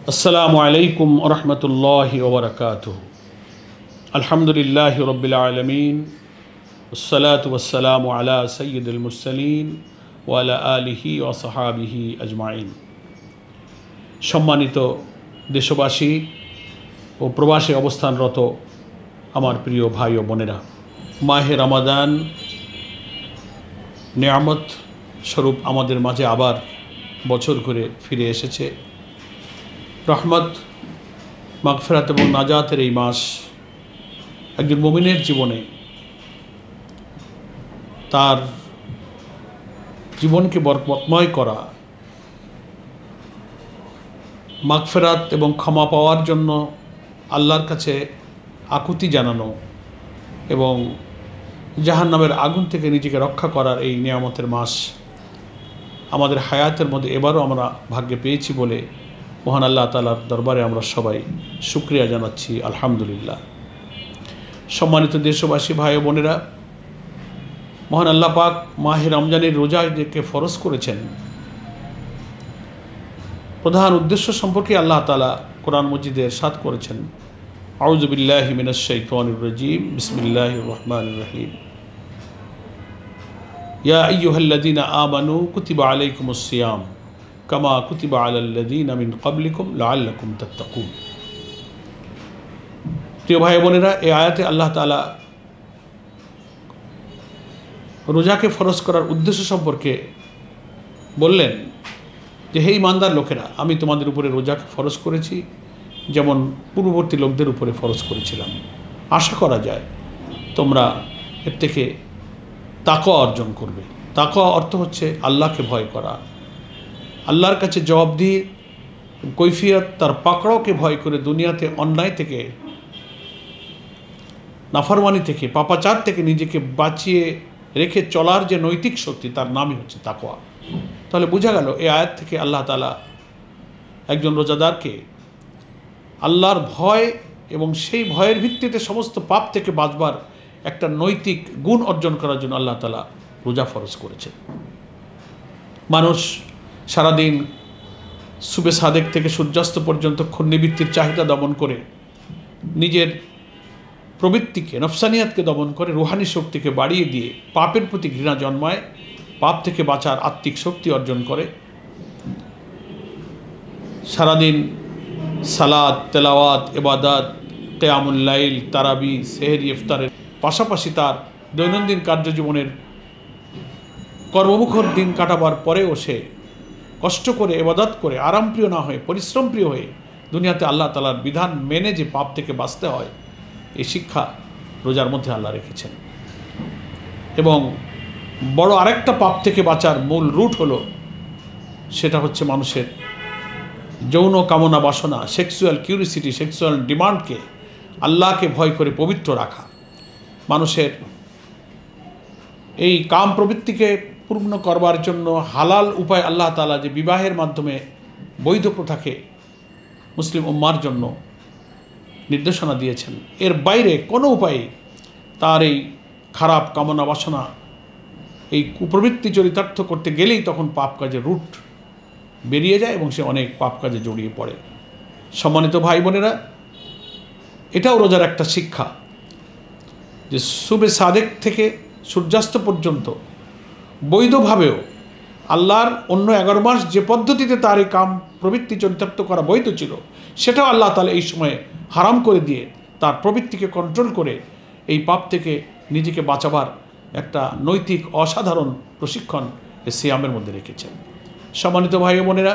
अस्सलामु अलैकुम वरहमतुल्लाहि वबरकातुहु। अल्हम्दुलिल्लाहि रब्बिल आलमीन वस्सलातु वस्सलामु अला सय्यिदिल मुरसलीन व अला आलिहि व सहाबिहि अजमाइन। सम्मानित देशबासी ও প্রবাসে অবস্থানরত আমার প্রিয় ভাই ও বোনেরা, মাহে রমাদান নিয়ামত স্বরূপ আমাদের মাঝে আবার বছর ঘুরে ফিরে এসেছে। রহমত, মাগফিরাত এবং নাজাতের এই মাস একজন মুমিনের জীবনে তার জীবনকে বরকতময় করা, মাগফিরাত এবং ক্ষমা পাওয়ার জন্য আল্লাহর কাছে আকুতি জানানো এবং জাহান্নামের আগুন থেকে নিজেকে রক্ষা করার এই নিয়ামতের মাস আমাদের হায়াতের মধ্যে এবারও আমরা ভাগ্যে পেয়েছি বলে মহান আল্লাহ তাআলার দরবারে আমরা সবাই শুকরিয়া জানাচ্ছি, আলহামদুলিল্লাহ। সম্মানিত দেশবাসী ভাই ও বোনেরা, মহান আল্লাহ পাক মাহে রমজানের রোজা যে ফরজ করেছেন, প্রধান উদ্দেশ্য সম্পর্কে আল্লাহ তাআলা কোরআন মজিদে ইরশাদ করেছেন, আউযু বিল্লাহি মিনাশ শাইতানির রাজীম, বিসমিল্লাহির রহমানির রহিম। ইয়া আইয়ুহাল্লাযীনা আমানু কুতিবা আলাইকুমুস সিয়াম কামা কুতিবা আলাল্লাযীনা মিন ক্বাবলিকুম লাআল্লাকুম তাত্তাকুন। প্রিয় ভাই বোনেরা, এই আয়াতে আল্লাহ তাআলা রোজাকে ফরজ করার উদ্দেশ্য সম্পর্কে বললেন যে, হে ঈমানদার লোকেরা, আমি তোমাদের উপরে রোজাকে ফরজ করেছি যেমন পূর্ববর্তী লোকদের উপরে ফরজ করেছিলাম। আশা করা যায় তোমরা এর থেকে তাকওয়া অর্জন করবে। তাকওয়া অর্থ হচ্ছে আল্লাহকে ভয় করা, আল্লাহর কাছে জবাবদিহি, কৈফিয়ত, তার পাকড়াওকে ভয় করে দুনিয়াতে অন্যায় থেকে, নাফরমানি থেকে, পাপাচার থেকে নিজেকে বাঁচিয়ে রেখে চলার যে নৈতিক শক্তি, তার নামই হচ্ছে তাকওয়া। তাহলে বোঝা গেল এই আয়াত থেকে আল্লাহ তাআলা একজন রোজাদারকে আল্লাহর ভয় এবং সেই ভয়ের ভিত্তিতে সমস্ত পাপ থেকে বাঁচবার একটা নৈতিক গুণ অর্জন করার জন্য আল্লাহ তাআলা রোজা ফরজ করেছেন। মানুষ সারাদিন সুবে সাদেক থেকে সূর্যাস্ত পর্যন্ত ক্ষুণ্ণবৃত্তির চাহিদা দমন করে নিজের প্রবৃত্তিকে, নফসানিয়াতকে দমন করে রুহানি শক্তিকে বাড়িয়ে দিয়ে পাপের প্রতি ঘৃণা জন্মায়, পাপ থেকে বাঁচার আত্মিক শক্তি অর্জন করে। সারাদিন সালাত, তেলাওয়াত, ইবাদত, কিয়ামুল লাইল, তারাবি, সেহরি, ইফতারের পাশাপাশি তার দৈনন্দিন কার্যজীবনের কর্মমুখর দিন কাটাবার পরেও সে কষ্ট করে, ইবাদত করে, আরামপ্রিয় না হয়ে পরিশ্রমপ্রিয় হয়ে দুনিয়াতে আল্লাহ তাআলার বিধান মেনে যে পাপ থেকে বাঁচতে হয়, এই শিক্ষা রোজার মধ্যে আল্লাহ রেখেছেন। এবং বড় আরেকটা পাপ থেকে বাঁচার মূল রুট হলো, সেটা হচ্ছে মানুষের যৌন কামনা বাসনা, সেক্সুয়াল কিউরিসিটি, সেক্সুয়াল ডিমান্ডকে আল্লাহকে ভয় করে পবিত্র রাখা। মানুষের এই কাম প্রবৃত্তিকে পূর্ণ করবার জন্য হালাল উপায় আল্লাহ তাআলা যে বিবাহের মাধ্যমে বৈধ প্রথাকে মুসলিম উম্মার জন্য নির্দেশনা দিয়েছেন, এর বাইরে কোনো উপায়ে তার এই খারাপ কামনা বাসনা, এই কুপ্রবৃত্তি চরিতার্থ করতে গেলেই তখন পাপ কাজের রুট বেরিয়ে যায় এবং সে অনেক পাপ কাজে জড়িয়ে পড়ে। সম্মানিত ভাই বোনেরা, এটাও রোজার একটা শিক্ষা যে সুবে সাদেক থেকে সূর্যাস্ত পর্যন্ত বৈধভাবেও আল্লাহর অন্য 11 মাস যে পদ্ধতিতে তার এই কাম প্রবৃত্তি চরিতার্থ করা বৈধ ছিল, সেটাও আল্লাহ তাআলা এই সময়ে হারাম করে দিয়ে তার প্রবৃত্তিকে কন্ট্রোল করে এই পাপ থেকে নিজেকে বাঁচাবার একটা নৈতিক অসাধারণ প্রশিক্ষণ এই সিয়ামের মধ্যে রেখেছেন। সম্মানিত ভাই বোনেরা,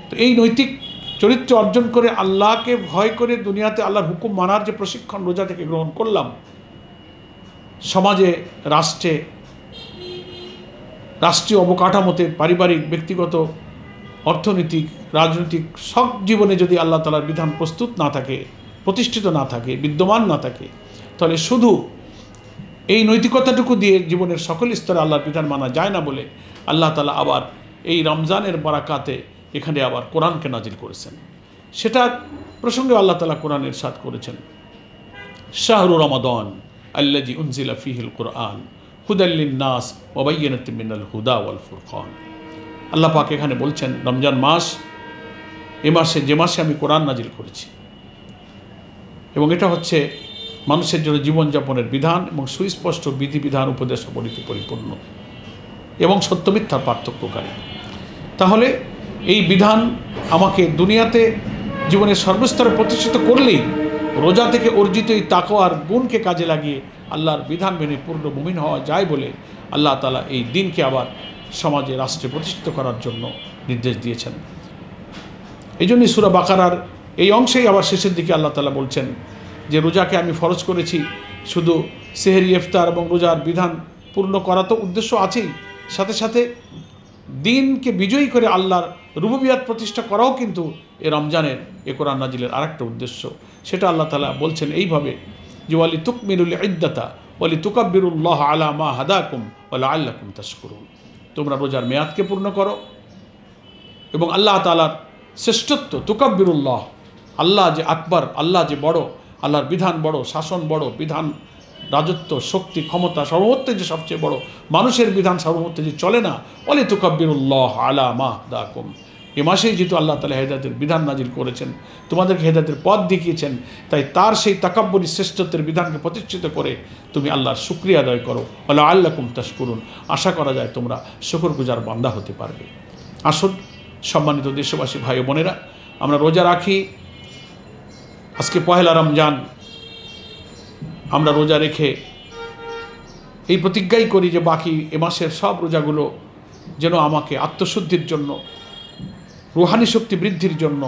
তো এই নৈতিক চরিত্র অর্জন করে আল্লাহকে ভয় করে দুনিয়াতে আল্লাহর হুকুম মানার যে প্রশিক্ষণ রোজা থেকে গ্রহণ করলাম, সমাজে, রাষ্ট্রে, রাষ্ট্রীয় অবকাঠামোতে, পারিবারিক, ব্যক্তিগত, অর্থনৈতিক, রাজনৈতিক সব জীবনে যদি আল্লাহ তাআলার বিধান প্রস্তুত না থাকে, প্রতিষ্ঠিত না থাকে, বিদ্যমান না থাকে, তাহলে শুধু এই নৈতিকতাটুকু দিয়ে জীবনের সকল স্তরে আল্লাহর বিধান মানা যায় না বলে আল্লাহ তাআলা আবার এই রমজানের বারাকাতে এখানে আবার কোরআনকে নাজিল করেছেন। সেটা প্রসঙ্গে আল্লাহ তাআলা কোরআনে ইরশাদ করেছেন, শাহরু রমাদান আল্লাযী উনজিলা ফীহিল কুরআন হুদাল লিন-নাস ওয়া বায়্যিনাতিন মিনাল হুদা ওয়াল ফুরকান। আল্লাহ পাক এখানে বলছেন, রমজান মাস এ মাসে, যে মাসে আমি কোরআন নাজিল করেছি, এবং এটা হচ্ছে মানুষের জন্য জীবনযাপনের বিধান এবং সুস্পষ্ট বিধিবিধান উপদেশাবলীতে পরিপূর্ণ এবং সত্য মিথ্যার পার্থক্যকারী। তাহলে এই বিধান আমাকে দুনিয়াতে জীবনের সর্বস্তরে প্রতিষ্ঠিত করলেই রোজা থেকে অর্জিত এই তাকওয়ার গুণকে কাজে লাগিয়ে আল্লাহর বিধান মেনে পূর্ণ মুমিন হওয়া যায় বলে আল্লাহ তাআলা এই দিনকে আবার সমাজে, রাষ্ট্রে প্রতিষ্ঠিত করার জন্য নির্দেশ দিয়েছেন। এই জন্যই সূরা বাকারার এই অংশেই আবার শেষের দিকে আল্লাহ তাআলা বলছেন যে রোজাকে আমি ফরজ করেছি শুধু সেহরি, ইফতার এবং রোজার বিধান পূর্ণ করা তো উদ্দেশ্য আছেই, সাথে সাথে দিনকে বিজয়ী করে আল্লাহর রুবুবিয়াত প্রতিষ্ঠা করাও কিন্তু এ রমজানের, এ কোরআন নাজিলের আরেকটা উদ্দেশ্য। সেটা আল্লাহ তাআলা বলছেন এইভাবে যে ওয়ালি তুকমিলুল ইদ্দাতা ওয়ালি তুকাব্বিরুল্লাহ আলা মা হাদাকুম ওয়া লাআল্লাকুম তাশকুরুন। তোমরা রোজার মেয়াদকে পূর্ণ করো এবং আল্লাহ তাআলার শ্রেষ্ঠত্ব, তুকাব্বিরুল্লাহ, আল্লাহ যে আকবর, আল্লাহ যে বড়, আল্লাহর বিধান বড়, শাসন বড়, বিধান, রাজত্ব, শক্তি, ক্ষমতা সর্বমত্তে যে সবচেয়ে বড়, মানুষের বিধান সর্বমত্তে যে চলে না, ওয়ালি তুকাব্বিরুল্লাহ আলা মা হাদাকুম। এ মাসেই যেহেতু আল্লাহ তাআলা হেদায়েতের বিধান নাজিল করেছেন, তোমাদেরকে হেদায়েতের পথ দেখিয়েছেন, তাই তার সেই তাকাব্বুরি শ্রেষ্ঠত্বের বিধানকে প্রতিষ্ঠিত করে তুমি আল্লাহর শুকরিয়া আদায় করো, ওয়া লাআল্লাকুম তাশকুরুন। আশা করা যায় তোমরা শুকরগুজার বান্দা হতে পারবে। আসুন সম্মানিত দেশবাসী ভাই বোনেরা, আমরা রোজা রাখি। আজকে পহেলা রমজান, আমরা রোজা রেখে এই প্রতিজ্ঞাই করি যে বাকি এ মাসের সব রোজাগুলো যেন আমাকে আত্মশুদ্ধির জন্য, রুহানি শক্তি বৃদ্ধির জন্য,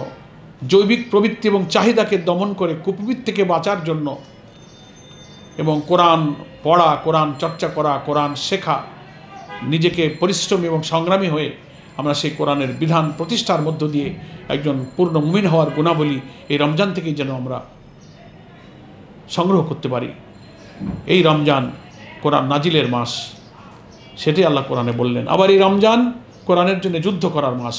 জৈবিক প্রবৃত্তি এবং চাহিদাকে দমন করে কুপ্রবৃত্তি থেকে বাঁচার জন্য এবং কোরআন পড়া, কোরআন চর্চা করা, কোরআন শেখা, নিজেকে পরিশ্রমী এবং সংগ্রামী হয়ে আমরা সেই কোরআনের বিধান প্রতিষ্ঠার মধ্য দিয়ে একজন পূর্ণ মুমিন হওয়ার গুণাবলী এই রমজান থেকেই যেন আমরা সংগ্রহ করতে পারি। এই রমজান কোরআন নাজিলের মাস, সেটাই আল্লাহ কোরআনে বললেন। আবার এই রমজান কোরআনের জন্য যুদ্ধ করার মাস।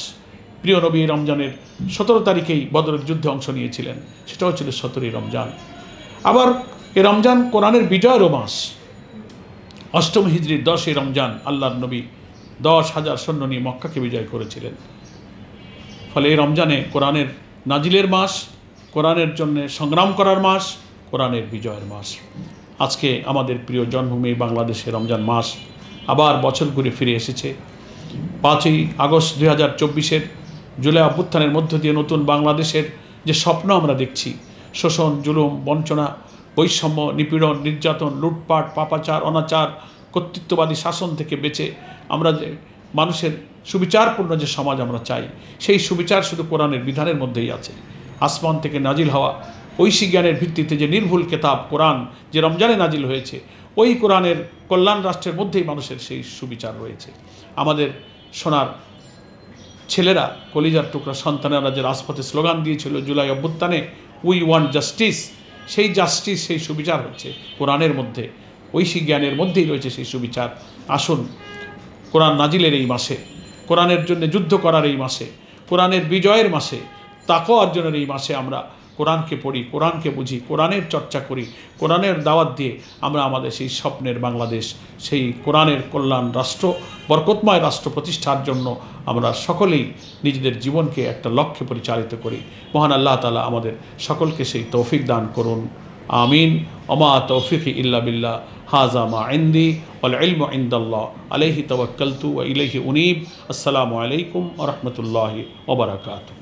প্রিয় নবী এই রমজানের 17 তারিখেই বদরের যুদ্ধে অংশ নিয়েছিলেন, সেটাও ছিল 17ই রমজান। আবার এই রমজান কোরআনের বিজয়েরও মাস। 8ম হিজরির 10ই রমজান আল্লাহর নবী 10,000 সৈন্য নিয়ে মক্কাকে বিজয় করেছিলেন। ফলে এই রমজানে কোরআনের নাজিলের মাস, কোরআনের জন্য সংগ্রাম করার মাস, কোরআনের বিজয়ের মাস। আজকে আমাদের প্রিয় জন্মভূমি বাংলাদেশে রমজান মাস আবার বছর ঘুরে ফিরে এসেছে। 5ই আগস্ট 2024-এর জুলাই অভ্যুত্থানের মধ্য দিয়ে নতুন বাংলাদেশের যে স্বপ্ন আমরা দেখছি, শোষণ, জুলুম, বঞ্চনা, বৈষম্য, নিপীড়ন, নির্যাতন, লুটপাট, পাপাচার, অনাচার, কর্তৃত্ববাদী শাসন থেকে বেঁচে আমরা যে মানুষের সুবিচারপূর্ণ যে সমাজ আমরা চাই, সেই সুবিচার শুধু কোরআনের বিধানের মধ্যেই আছে। আসমান থেকে নাজিল হওয়া ঐশী জ্ঞানের ভিত্তিতে যে নির্ভুল কেতাব কোরআন, যে রমজানে নাজিল হয়েছে, ওই কোরআনের কল্যাণ রাষ্ট্রের মধ্যেই মানুষের সেই সুবিচার রয়েছে। আমাদের সোনার ছেলেরা, কলিজার টুকরা সন্তানেরা যে রাজপথে স্লোগান দিয়েছিল জুলাই অভ্যুত্থানে, উই ওয়ান্ট জাস্টিস, সেই জাস্টিস, সেই সুবিচার হচ্ছে কোরআনের মধ্যে, ঐশী জ্ঞানের মধ্যেই রয়েছে সেই সুবিচার। আসুন কোরআন নাজিলের এই মাসে, কোরআনের জন্য যুদ্ধ করার এই মাসে, কোরআনের বিজয়ের মাসে, তাকওয়া অর্জনের এই মাসে আমরা কোরআনকে পড়ি, কোরআনকে বুঝি, কোরআনের চর্চা করি, কোরআনের দাওয়াত দিয়ে আমরা আমাদের সেই স্বপ্নের বাংলাদেশ, সেই কোরআনের কল্যাণ রাষ্ট্র, বরকতময় রাষ্ট্র প্রতিষ্ঠার জন্য আমরা সকলেই নিজেদের জীবনকে একটা লক্ষ্যে পরিচালিত করি। মহান আল্লাহ তাআলা আমাদের সকলকে সেই তৌফিক দান করুন। আমিন। ওমা তৌফিক ইল্লা বিল্লাহ। হাযা মা ইনদি ওয়াল ইলমু ইনদাল্লাহ আলাইহি তাওয়াক্কালতু ওয়া ইলাইহি উনীব। আসসালামু আলাইকুম ওয়া রাহমাতুল্লাহি ওয়া বারাকাতুহু।